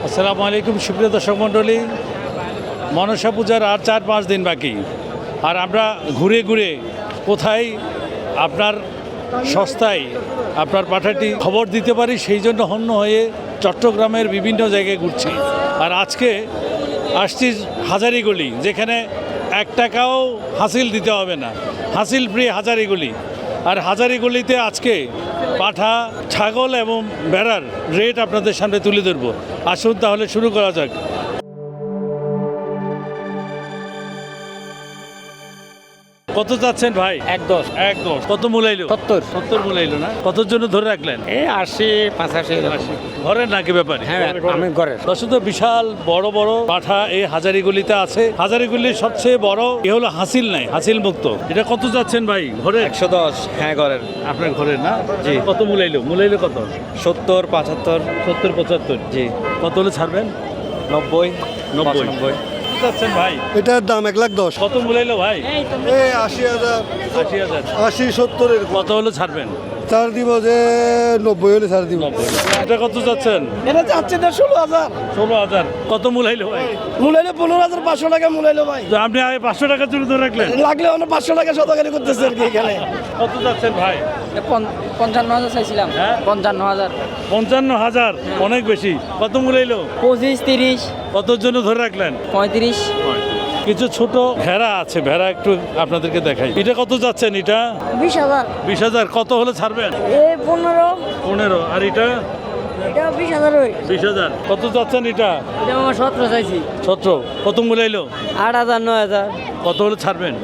আসসালামু আলাইকুম সুপ্রিয় দর্শক মণ্ডলী, মনসা পূজার আর 4-5 দিন বাকি। আর আমরা ঘুরে ঘুরে কোথায় আপনার সস্তায় আপনার পাঠাটি খবর দিতে পারি সেই জন্য হন্য হয়ে চট্টগ্রামের বিভিন্ন জায়গায় ঘুরছি। আর আজকে আসছি হাজারীগলি, যেখানে 1 টাকাও হাসিল দিতে হবে না, হাসিল ফ্রি হাজারীগলি। আর হাজারীগলিতে আজকে পাঠা, ছাগল এবং ভেড়ার রেট আপনাদের সামনে তুলে ধরবো। আসুন তাহলে শুরু করা যাক। কত যাচ্ছেন ভাই? 1.10 কত মূলাইলো? 70 মূলাইলো না? কতর জন্য ধরে রাখলেন? এই 80-85 ঘরের নাকি ব্যাপারে? হ্যাঁ, আমি ঘরের। দর্শক, বিশাল বড় বড় পাঠা এই হাজারীগলিতে আছে। হাজারীগলির সবচেয়ে বড় এ হলো হাসিল নাই, হাসিল মুক্ত। এটা কত যাচ্ছেন ভাই? ঘরের 110। হ্যাঁ, ঘরের। আপনার ঘরের না? জি। কত মূলাইলো কত? 70-75। 70-75। জি। কত হলে ছাড়বেন? 90 যাচ্ছেন ভাই? এটার দাম 1,10,000। কত মূলাইলো ভাই? এই 80,000, 80,000। 80-70 এরকম। কত হলে ছাড়বেন? ছাড় দিব যে 90 হলে ছাড় দিব। এটা কত যাচ্ছেন? এটা চাচ্ছে না 16,000। 16,000। কত মূলাইলো ভাই? মূলাইলে 15,500 টাকা মূলাইলো ভাই। তো আপনি আগে 500 টাকার জন্য ধরে রাখলেন। লাগলে অন্য 500 টাকা শতকারি করতেছে আর কি এখানে। কত যাচ্ছেন ভাই? 55,000 চাইছিলাম। হ্যাঁ? 55,000। 55,000। অনেক বেশি। কত মূলাইলো? 25-30। কতর জন্য ধরে রাখলেন? 35। কিছু ছোট ভেড়া আছে, ভেড়া একটু আপনাদেরকে দেখাই। এটা কত যাচ্ছেন? এটা 20,000। 20,000। কত হলে ছাড়বেন? 15। আর এটা এটা 20,000 হই। 20,000। কত যাচ্ছেন? এটা এটা আমার 17 চাইছি। 17। কত মূলাইলো? 8,000 9,000। কত হলে ছাড়বেন?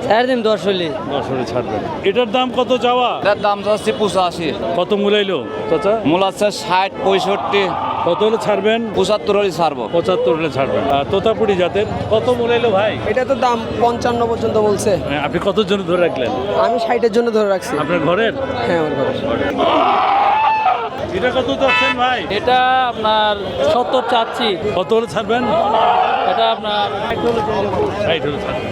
ছাড় দিন 10 হলে। 10 হলে ছাড়বেন। এটার দাম কত যাওয়া? এটার দাম যাচ্ছে 85। কত মূলাইলো চাচা? মূল আছে 60-65। কত হলে ছাড়বেন? 75 হলে ছাড়বো। 75 হলে ছাড়বেন। আর তোতাপুরি জাতের কত মূলাইলো ভাই? এটা তো দাম 55 পর্যন্ত বলছে। আপনি কতর জন্য ধরে রাখলেন? আমি 60-এর জন্য ধরে রাখছি। আপনার ঘরের? হ্যাঁ, আমার ঘরে। এটা কত যাচ্ছেন ভাই? এটা আপনার 70 চাচ্ছি। কত হলে ছাড়বেন? এটা আপনার 60 হলে ছাড়বেন।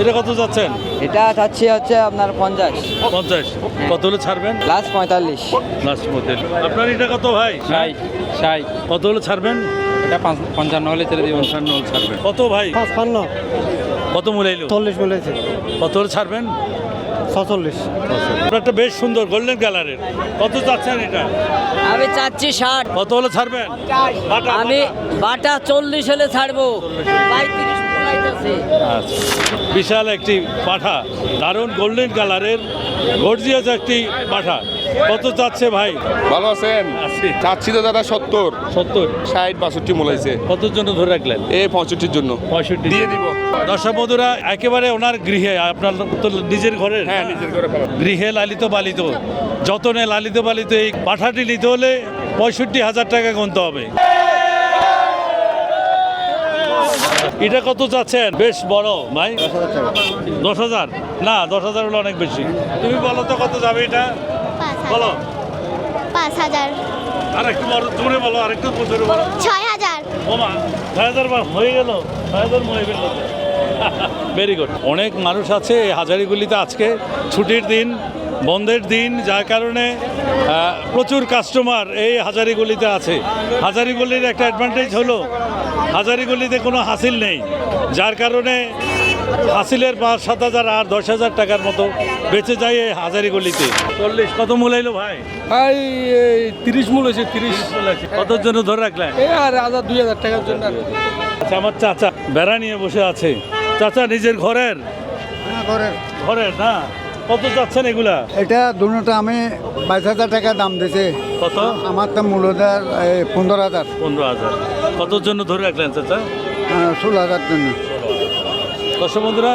এটা কত যাচ্ছেন? এটা চাচ্ছি হচ্ছে আপনার 50। 50। কত হলে ছাড়বেন? লাস্ট 45। লাস্ট মধ্যে। আপনার এটা কত ভাই? 60। কত হলে ছাড়বেন? এটা 55 হলে ছেড়ে দিব। 55 হলে ছাড়বেন। কত ভাই? 55, কত মূলাইলো? 40 বলেছে। কত হলে ছাড়বেন? 46। একটা বেশ সুন্দর গোল্ডেন কালারের। কত চাচ্ছেন এটা? আমি চাচ্ছি 60। কত হলে ছাড়বেন? বাটা, আমি বাটা। বাটা 40 হলে ছাড়বো। 35 বলাইতেছে। আচ্ছা, বিশাল একটি পাঠা, দারুণ গোল্ডেন কালারের গর্জিয়াস একটি পাঠা। কত চাচ্ছে ভাই? ভালো আছেন? আছি। চাচ্ছি তো দাদা 70, 70। 60-62 মূলাইছে। কতর জন্য ধরে রাখলেন? এই 65-র জন্য 65 দিয়ে দিব। দর্শক বন্ধুরা, একেবারে ওনার গৃহে, আপনার তো নিজের ঘরের? হ্যাঁ, নিজের করে ফেলা। গৃহে লালিত পালিত, যতনে লালিত পালিত এই পাঠাটি নিতে হলে 65,000 টাকা গুনতে হবে। এটা কত চাচ্ছেন? বেশ বড় ভাই। 10,000। না, 10,000 হলো অনেক বেশি। তুমি বলো তো কত যাবে এটা? বলো। 5,000। আর একটু বড় জোরে বলো, আর একটু জোরে বলো। 6,000। ওমা, 6,000 হয়ে গেল। 6,000 হয়ে গেল। Very good. অনেক মানুষ আছে এই হাজারীগুলিতে। আজকে ছুটির দিন, বন্ধের দিন, যার কারণে প্রচুর কাস্টমার এই হাজারীগুলিতে আছে। হাজারীগুলির একটা অ্যাডভান্টেজ হলো হাজারীগুলিতে কোনো হাসিল নেই, যার কারণে হাসিলের 5-7,000 আর 10,000 টাকার মতো বেঁচে যায় এই হাজারীগুলিতে। 40। কত মূলাইলো ভাই? ভাই এই 30 মূল হয়েছে। 30। কতর জন্য ধরে রাখলেন? এই আর 1,000-2,000 টাকার জন্য। আচ্ছা, আমার চাচা বেড়া নিয়ে বসে আছে। চাচা নিজের ঘরের? ঘরের না? কত চাচ্ছেন এগুলা? এটা দুটোটা আমি 22,000 টাকা দাম দিয়েছে। কত? আমার তো মূলধর 15,000, 15,000। কতর জন্য ধরে রাখলেন চাচা? 16,000 জন্য। দর্শক বন্ধুরা,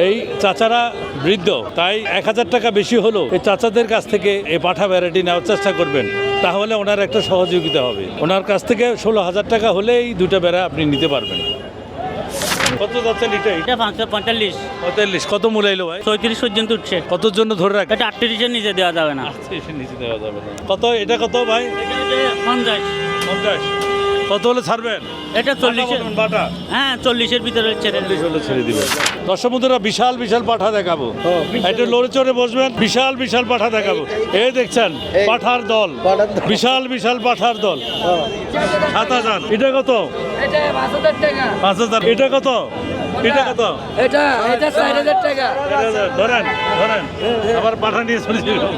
এই চাচারা বৃদ্ধ, তাই 1,000 টাকা বেশি হলো এই চাচাদের কাছ থেকে এই পাঠা ভ্যারাইটি নেওয়ার চেষ্টা করবেন, তাহলে ওনার একটা সহযোগিতা হবে। ওনার কাছ থেকে 16,000 টাকা হলে এই দুটো বেড়া আপনি নিতে পারবেন। কত যাচ্ছেন এটাই? এটা 45। 45। কত মূলাইলো ভাই? 34 পর্যন্ত উঠছে। কতর জন্য ধরে রাখেন? এটা 38-এর নিচে দেওয়া যাবে না। এসে নিচে দেওয়া যাবে না। কত এটা? কত ভাই? এটা 50। 50। কত হলে ছাড়বেন? এটা 40-এর বাটা হ্যাঁ 40-এর ভিতরে ছেড়ে দিই। 40 হলে ছেড়ে দিবেন। দর্শক বন্ধুরা, বিশাল বিশাল পাঠা দেখাবো। এটা লড়ে চড়ে বসবেন, বিশাল বিশাল পাঠা দেখাবো। এই দেখছেন পাঠার দল, বিশাল বিশাল পাঠার দল। 7,000। এটা কত? এটা 5,000 টাকা। 5,000। এটা কত? এটা কত? এটা 4,000 টাকা। ধরেন ধরেন, আবার পাঠা নিয়ে চলে যাবেন।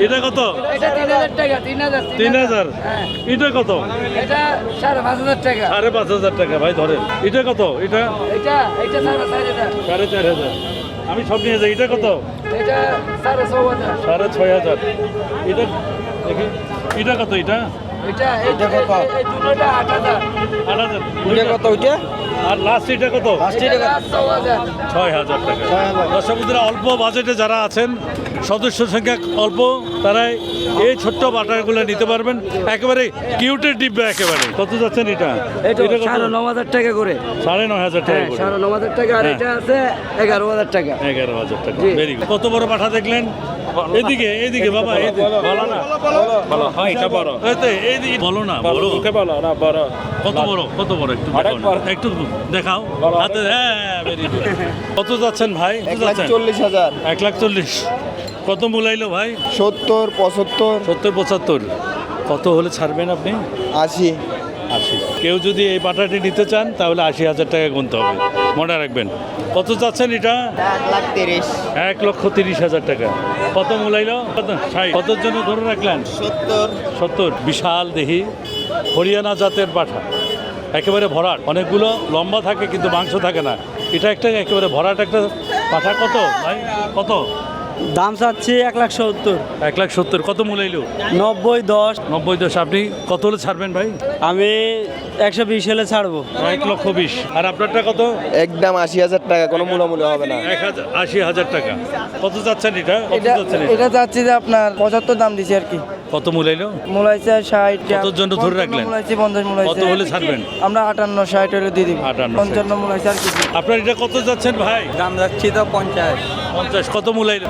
এটা কত? এটা 3,000 টাকা। 3,000। এটা কত? এটা 5,500 টাকা। 5,500 টাকা ভাই ধরেন। এটা কত? এটা এটা 4,500। 4,500। আমি সব নিয়ে যাই। এটা কত? এটা 6,500। 6,500। এটা দেখি, এটা কত? এটা এটা কত? এই দুটোটা 8,000। 8,000। এটা কত ওইটা? আর লাস্ট এটা কত? এটা 6,000। 6,000 টাকা। দর্শক বন্ধুরা, অল্প বাজেটে যারা আছেন, সদস্য সংখ্যা অল্প, তারাই এই ছোট্ট বাটারগুলো নিতে পারবেন। একেবারে কিউটের ডিব্বা একেবারে। কত যাচ্ছেন এটা? এটা এটা কত? 9,500 টাকা করে। 9,500 টাকা করে। 9,500 টাকা। আর হ্যাঁ। এটা আছে 11,000 টাকা। 11,000 টাকা। জি। Very good. কত বড় পাঠা দেখলেন? এদিকে এদিকে বাবা, এদিকে বলো না। হ্যাঁ এটা বড়। এই তো, এইদিকে বলো না। বড় বলো না বড়। কত বড়? কত বড়? একটু দেখাও না। একটু দেখাও হাতে। হ্যাঁ, ভেরি গুড। কত যাচ্ছেন ভাই? কত যাচ্ছেন? 1,40,000। 1,40,000। কত মূলাইলো ভাই? 70, 75, 70, 75। কত হলে ছাড়বেন আপনি? 80। 80। কেউ যদি এই পাটাটি নিতে চান তাহলে 80,000 টাকা গুনতে হবে, মনে রাখবেন। কত চাচ্ছেন এটা? 1,30,000। 1,30,000 টাকা। কত মূলাইলো? কত? 60। কতর জন্য ধরে রাখলেন? 70। 70। বিশাল দেহি হরিয়ানা জাতের পাঠা, একেবারে ভরাট। অনেকগুলো লম্বা থাকে কিন্তু মাংস থাকে না। এটা একটা একেবারে ভরাট একটা পাঠা। কত ভাই? কত? দাম চাচ্ছি 1,70,000। 1,70,000। কত মূলাইলো? 90, 10। 90, 10। আপনি কত হলে ছাড়বেন ভাই? আমি 120 হলে ছাড়বো। 1,20,000। আর আপনারটা কত? একদম 80,000 টাকা, কোনো মূলামূলি হবে না। 80,000 টাকা। কত যাচ্ছেন এটা? কত যাচ্ছেন এটা? এটা চাচ্ছি যে আপনার 75 দাম দিছি আর কি। কত মূলাইলো? মূলাইছে 60। কতর জন্য ধরে রাখলেন? মূলাইছে 50 মূলাইছে। কত হলে ছাড়বেন? আমরা 58, 60 হলে দিয়ে দিব। 58, 55 মূলাইছে আর কিছু। আপনার এটা কত যাচ্ছেন ভাই? দাম যাচ্ছি তো 50। 50। কত মূলাইলো?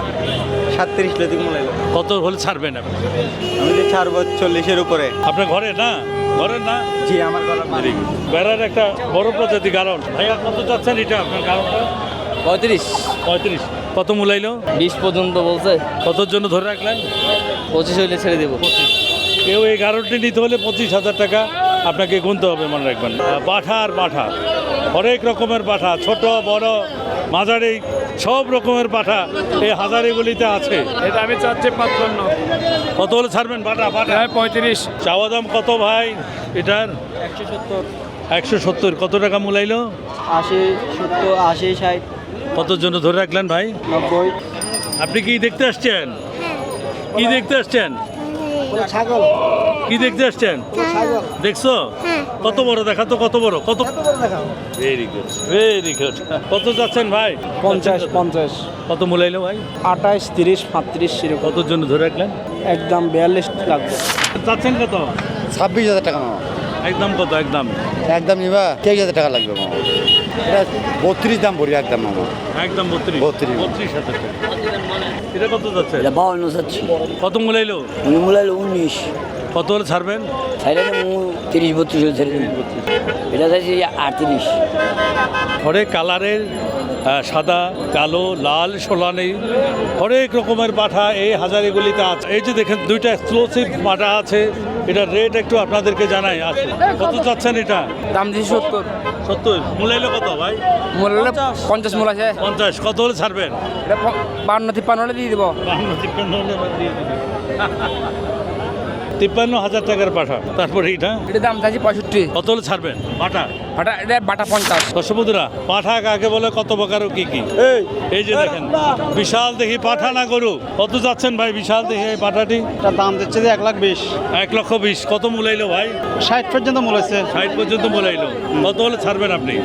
37 লেদিক মূলাইলো। কত হলে ছাড়বেন আপনি? আমি যে ছাড়বো 40-এর উপরে। আপনার ঘরে না? ঘরের না? জি, আমার গলা Very good. বেড়ার একটা বড় প্রজাতি গারণ। ভাইয়া কত যাচ্ছেন এটা আপনার গারণটা? 35। 35। কত মূলাইলো? 20 পর্যন্ত বলছে। কতর জন্য ধরে রাখলেন? 25 হইলে ছেড়ে দেবো। 25। কেউ এই গারণটি নিতে হলে 25,000 টাকা আপনাকে গুনতে হবে, মনে রাখবেন। পাঠা আর পাঠা, হরেক রকমের পাঠা, ছোট বড় মাঝারি সব রকমের পাঠা এই হাজারিগুলিতে আছে। এটা আমি চাচ্ছি 55। কত হলে ছাড়বেন পাঠা? পাঠা 35। চাওয়া দাম কত ভাই এটার? 170। 170। কত টাকা মূলাইলো? 80, 70, 80, 60, কতর জন্য ধরে রাখলেন ভাই? 90। আপনি কি দেখতে আসছেন? কি দেখতে আসছেন? ছাগল। কি দেখতে আসছেন? দেখছো? কত বড়? দেখা তো কত বড়। কত? Very good, very good. কত যাচ্ছেন ভাই? 50। কত মূলাইলো ভাই? 28, 30, 35 এরকম। কতর জন্য ধরে রাখলেন? একদম 42 লাগবে। যাচ্ছেন কত? 26,000 টাকা মামা। একদম কত? একদম একদম নিবা 23,000 টাকা লাগবে মামা। এটা 32 দাম পড়ি একদম মামা। একদম 32। 32,000 32,000 টাকা। এটা কত যাচ্ছে? 52 চাচ্ছি। কত মূলাইলো? উনি মূলাইলো 19। কত হলে ছাড়বেন? ছাইলে 30, 32 হলে ছেড়ে দিন। এটা চাইছি 38। হরেক কালারের সাদা, কালো, লাল, সোলানি হরেক রকমের পাঠা এই হাজারিগুলিতে আছে। এই যে দেখেন দুইটা এক্সক্লুসিভ পাঠা আছে। এটার রেট একটু আপনাদেরকে জানাই আছে। কত চাচ্ছেন এটা? দাম দিছি 70। 70। মূলাইলো কত ভাই? মূলাইলে 50 মূল আছে। 50। কত হলে ছাড়বেন? এটা 52, 53 হলে দিয়ে দিব। 52 হলে এবার দিয়ে দিবেন। 53,000 টাকার পাঠা। তারপরে এটা এটা দাম চাইছি 65। কত হলে ছাড়বেন? পাঠা এটা বাটা 50। দর্শকবন্ধুরা, পাঠা কাকে বলে, কত প্রকার ও কি কি? এই যে দেখেন বিশাল দেখি পাঠা না গরু। কত যাচ্ছেন ভাই বিশাল দেখি এই পাঠাটি? তার দাম দিচ্ছে যে 1,20,000। 1,20,000। কত মূলাইলো ভাই? 60 পর্যন্ত মূলাইছে। 60 পর্যন্ত মূলাইলো। কত হলে ছাড়বেন আপনি?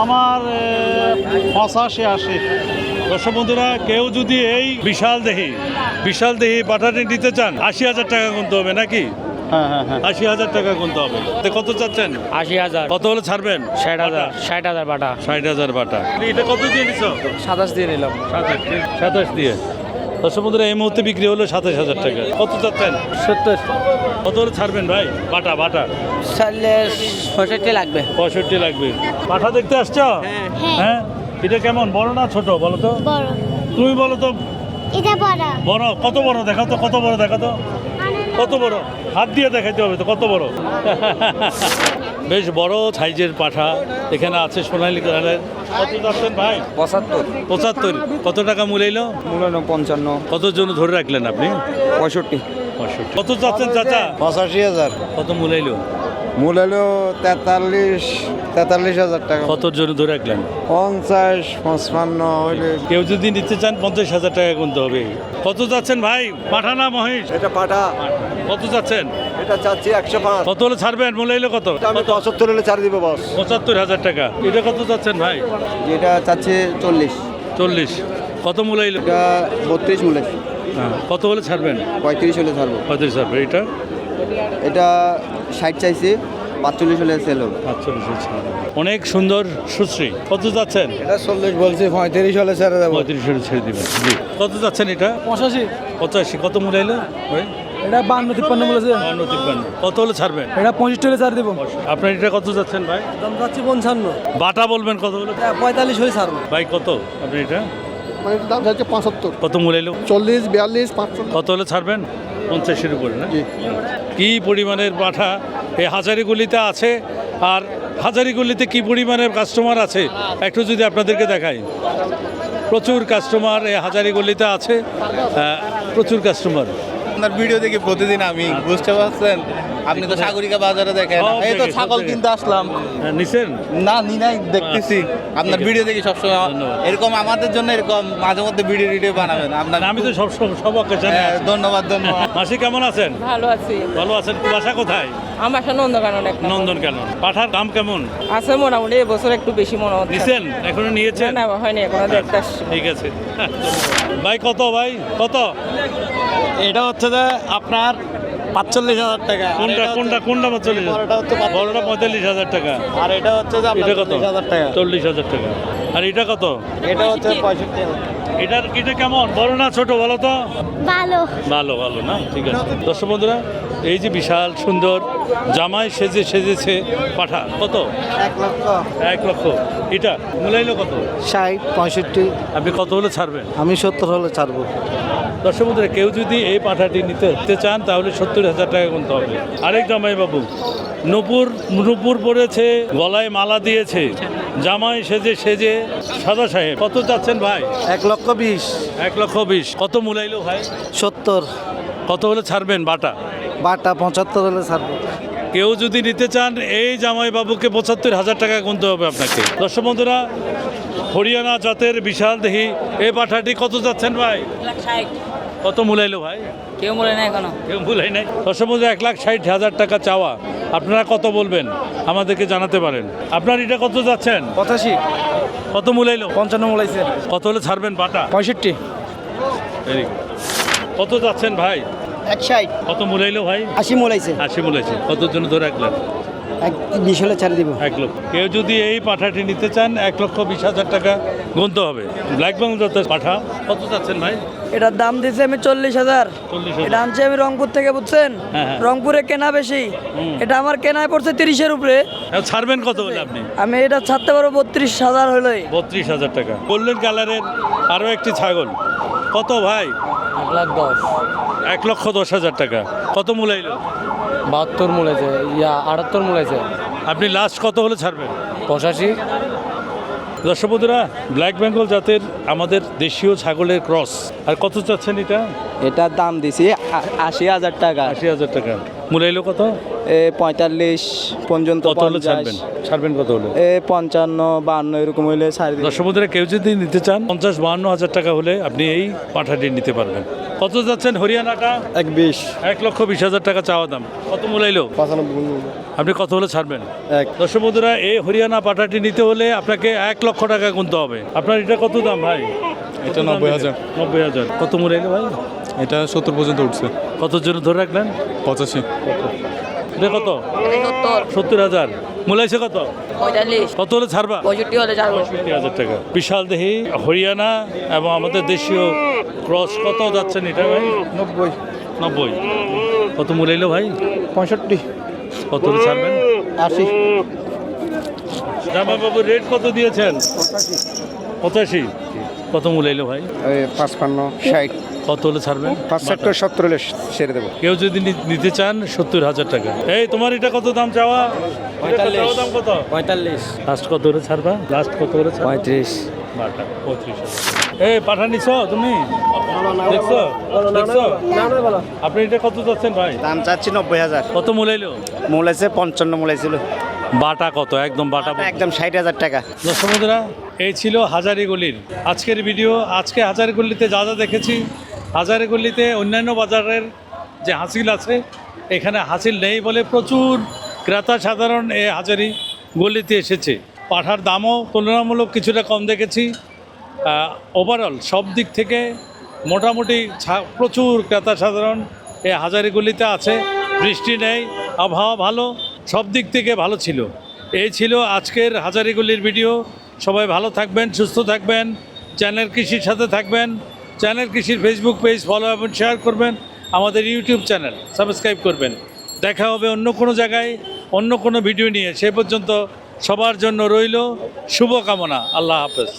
আমার 85, 80। দর্শক বন্ধুরা, কেউ যদি এই বিশাল দেহি পাঠাটি নিতে চান 80,000 টাকা গুনতে হবে নাকি? হ্যাঁ হ্যাঁ হ্যাঁ। 80,000 টাকা গুনতে হবে। তো কত চাচ্ছেন? 80,000। কত হলে ছাড়বেন? 60,000 বাটা। 60,000 বাটা। এটা কত দিয়ে নিছো? 27 দিয়ে নিলাম। 27 দিয়ে। দর্শক বন্ধুরা এই মুহূর্তে বিক্রি হলো 27,000 টাকা। কত চাচ্ছেন? 70 কত হলে ছাড়বেন ভাই? বাটা 65 লাগবে। 65 লাগবে। পাঠা দেখতে আসছো? হ্যাঁ। এটা কেমন, বড় না ছোট বলো তো? বড়। তুমি বলো তো। এটা বড়। বড় কত বড় দেখাও তো, কত বড় দেখাও তো, কত বড়, হাত দিয়ে দেখাইতে হবে তো কত বড়। বেশ বড় সাইজের পাঠা এখানে আছে সোনালী কালারের। কত যাচ্ছেন ভাই? 75। কত টাকা মূল্য? মূল্য 55, কত জন ধরে রাখলেন আপনি? 65। কত যাচ্ছেন চাচা? 85,000। কত মূল্য? মূল হলো 43,000 টাকা। কত জন ধরে রাখলেন? 50, 55 হইলে। কেউ যদি নিতে চান 50,000 টাকা গুনতে হবে। কত যাচ্ছেন ভাই? পাঠা না মহিষ? এটা পাঠা, কত যাচ্ছেন? এটা চাচ্ছি 105। কত হলে ছাড়বেন? মূল্য কত? আমি 75 হলে ছাড় দিব বস। 75,000 টাকা। এটা কত যাচ্ছেন ভাই? যেটা চাচ্ছে 40। 40। কত মূল্য? এটা 32 মূল্য। হ্যাঁ। কত হলে ছাড়বেন? 35 হলে ছাড়বো। 35 ছাড়বে। এটা এটা 60 চাইছে, 45 হলে সেল হবে। 48 ছাড়বে। অনেক সুন্দর সুশ্রী। কত যাচ্ছেন? এটা 40 বলছে, 35 হলে ছেড়ে দেবো। 35 হলে ছেড়ে দিবেন। জি। কত যাচ্ছেন এটা? 85। 85। কত মূল্য এলো ভাই? এটা 52-53 বলেছে। 52। কত হলে ছাড়বেন? এটা 65 হলে ছাড় দেব। আপনার এটা কত যাচ্ছেন ভাই? দাম যাচ্ছে 55। বাটা বলবেন কত হলো? 45 হলে ছাড়বো। ভাই কত আপনি এটা? মানে দাম চাচ্ছে 75। কত মূল্য এলো? 40, 42, 45। কত হলে ছাড়বেন? 50-এর উপরে না? কি পরিমাণের পাঠা এই হাজারিগুলিতে আছে, আর হাজারিগুলিতে কি পরিমাণের কাস্টমার আছে একটু যদি আপনাদেরকে দেখাই। প্রচুর কাস্টমার এই হাজারিগুলিতে আছে, প্রচুর কাস্টমার। আপনার ভিডিও দেখি প্রতিদিন আমি, বুঝতে পারছেন? আপনি তো সাগরিকা বাজারে দেখেন, সব এই তো দেখি, সব ছাগল দেখি। কিনতে আসলাম। নিছেন? না নি নাই, দেখতেছি আপনার ঠিক আছে। ভিডিও দেখি সবসময়। ধন্যবাদ। এরকম আমাদের জন্য এরকম মাঝে মধ্যে ভিডিও বানাবেন আপনার। আমি তো সব অকেশনে হ্যাঁ, আছি। ধন্যবাদ ধন্যবাদ। মাসি কেমন আছেন? ভালো আছি। ভালো আছেন। বাসা কোথায়? আমার সাথে নন্দকানন একটা নন্দন কেন? পাঠার দাম কেমন আছে মোটামুটি, এবছর একটু বেশি মনে হচ্ছে। নিছেন? এখনো নিয়েছেন? না হয়নি এখনো, দেখতে আসছি। ঠিক আছে। ভাই কত ভাই কত? এটা হচ্ছে যে আপনার 45,000 টাকা। কোনটা 45? বড়টা হচ্ছে বড়টা 45,000 টাকা। আর এটা হচ্ছে যে আপনার এটা কত? 40,000 টাকা। 40,000 টাকা। আর এটা কত? এটা হচ্ছে 65,000। এটা কেমন, বড় না ছোট বলো তো? ভালো। ভালো না, ঠিক আছে। দর্শক বন্ধুরা, এই যে বিশাল সুন্দর জামাই সেজেছে পাঠা, কত? 1 লক্ষ। 1 লক্ষ। এটা মূল্য কত? 60, 65। আপনি কত হলে ছাড়বেন? আমি 70 হলে ছাড়বো। দর্শক বন্ধুরা, কেউ যদি এই পাঠাটি নিতে চান তাহলে 70,000 টাকা গুনতে হবে। আরেক জামাই বাবু নূপুর পরেছে, গলায় মালা দিয়েছে, জামাই সেজে সাদা সাহেব। কত চাচ্ছেন ভাই? 1 লক্ষ 20। 1 লক্ষ 20। কত মূল্য ভাই? 70। কত হলে ছাড়বেন বাটা? বাটা 75 হলে ছাড়বো। কেউ যদি নিতে চান এই জামাই বাবুকে 75,000 টাকা গুনতে হবে আপনাকে। দর্শক বন্ধুরা, হরিয়ানা জাতের বিশাল দেহি এই পাঠাটি কত যাচ্ছেন ভাই? 160। কত মূল্য ভাই? কেউ বলে না এখনো। কেউ ভুলাই নাই। দর্শক বন্ধুরা, 1,60,000 টাকা চাওয়া। আপনারা কত বলবেন আমাদেরকে জানাতে পারেন। আপনার এটা কত যাচ্ছেন? 85। কত মূল্য? 55 বলেছে। কত হলে ছাড়বেন বাটা? 65। Very good. কত যাচ্ছেন ভাই? 160। কত মূল্য ভাই? 80 মূলাইছে। 80 মূল্য। কত জন ধরে রাখলেন? 20 হলে ছাড় দিব। 1 লক্ষ। কেউ যদি এই পাঠাটি নিতে চান 1,20,000 টাকা গুনতে হবে। ব্ল্যাক বেঙ্গল জাতের পাঠা। কত যাচ্ছেন ভাই? এটার দাম দিয়েছে আমি 40,000। 40,000। এটা আনছি আমি রংপুর থেকে, বুঝছেন? হ্যাঁ। রংপুরে কেনা বেশি। এটা আমার কেনায় পড়ছে 30-এর উপরে। এখন ছাড়বেন কত হলে আপনি? আমি এটা ছাড়তে পারবো 32,000 হলে। 32,000 টাকা। গোল্ডেন কালারের আরও একটি ছাগল। কত ভাই? 1,10,000। 1,10,000 টাকা। কত মূল্য? 72 মূলেছে, 78 মূলেছে। আপনি লাস্ট কত হলে ছাড়বেন? 85। দর্শক বন্ধুরা, ব্ল্যাক বেঙ্গল জাতের আমাদের দেশীয় ছাগলের ক্রস। আর কত চাচ্ছেন এটা? এটার দাম দিছি 80,000 টাকা। 80,000 টাকা। মূল্য কত? 45 পর্যন্ত। কত হলে ছাড়বেন? ছাড়বেন কত হলে? 55, 52 এরকম হইলে ছাড় দিই। দর্শক বন্ধুরা, কেউ যদি নিতে চান 50-52 হাজার টাকা হলে আপনি এই পাঠাটি নিতে পারবেন। কত যাচ্ছেন হরিয়ানাটা? 120। 1,20,000 টাকা চাওয়া দাম। কত মূল্য? 95। আপনি কত হলে ছাড়বেন? 1। দর্শক বন্ধুরা, এই হরিয়ানা পাঠাটি নিতে হলে আপনাকে 1 লক্ষ টাকা গুনতে হবে। আপনার এটা কত দাম ভাই? এটা 90,000। 90,000। কত মূল্য ভাই? এটা 70 পর্যন্ত উঠছে। কত জন ধরে রাখলেন? 85। এটা কত? 70,000। মূলাইছে কত 45 কত হলে ছাড়বা 65 হলে ছাড়বো 60,000 টাকা বিশাল দেহি হরিয়ানা এবং আমাদের দেশীয় ক্রস কত যাচ্ছেন এটা ভাই 90 কত মূলাইলো ভাই 65 কত হলে ছাড়বেন 80 জামা বাবু রেট কত দিয়েছেন 85 কত মূলাইলো ভাই 55 60 কত হলে ছাড়বেন 75 70 হলে ছেড়ে দেবো কেউ যদি নিতে চান 70,000 টাকা এই তোমার এটা কত দাম চাওয়া 45 দাম কত 45 লাস্ট কত হলে ছাড়বা লাস্ট কত হলে ছাড়বা 35 বাটা 35 এই পাঠা নিছো তুমি দেখছো আপনি এটা কত যাচ্ছেন ভাই দাম চাচ্ছি 90,000 কত মূলাইলো মূলাইছে 55 মূলাইছিল বাটা কত একদম বাটা একদম 60,000 টাকা। দর্শক বন্ধুরা এই ছিল হাজারীগলির আজকের ভিডিও। আজকে হাজারীগলিতে যা যা দেখেছি, হাজারীগলিতে অন্যান্য বাজারের যে হাসিল আছে এখানে হাসিল নেই বলে প্রচুর ক্রেতা সাধারণ এই হাজারি গলিতে এসেছে। পাঠার দামও তুলনামূলক কিছুটা কম দেখেছি। ওভারঅল সব দিক থেকে মোটামুটি প্রচুর ক্রেতা সাধারণ এই হাজারীগলিতে আছে। বৃষ্টি নেই, আবহাওয়া ভালো, সব দিক থেকে ভালো ছিল। এই ছিল আজকের হাজারীগলির ভিডিও। সবাই ভালো থাকবেন, সুস্থ থাকবেন, চ্যানেল কৃষির সাথে থাকবেন। চ্যানেল কৃষির ফেসবুক পেজ ফলো এবং শেয়ার করবেন, আমাদের ইউটিউব চ্যানেল সাবস্ক্রাইব করবেন। দেখা হবে অন্য কোনো জায়গায় অন্য কোনো ভিডিও নিয়ে। সে পর্যন্ত সবার জন্য রইল শুভকামনা। আল্লাহ হাফেজ।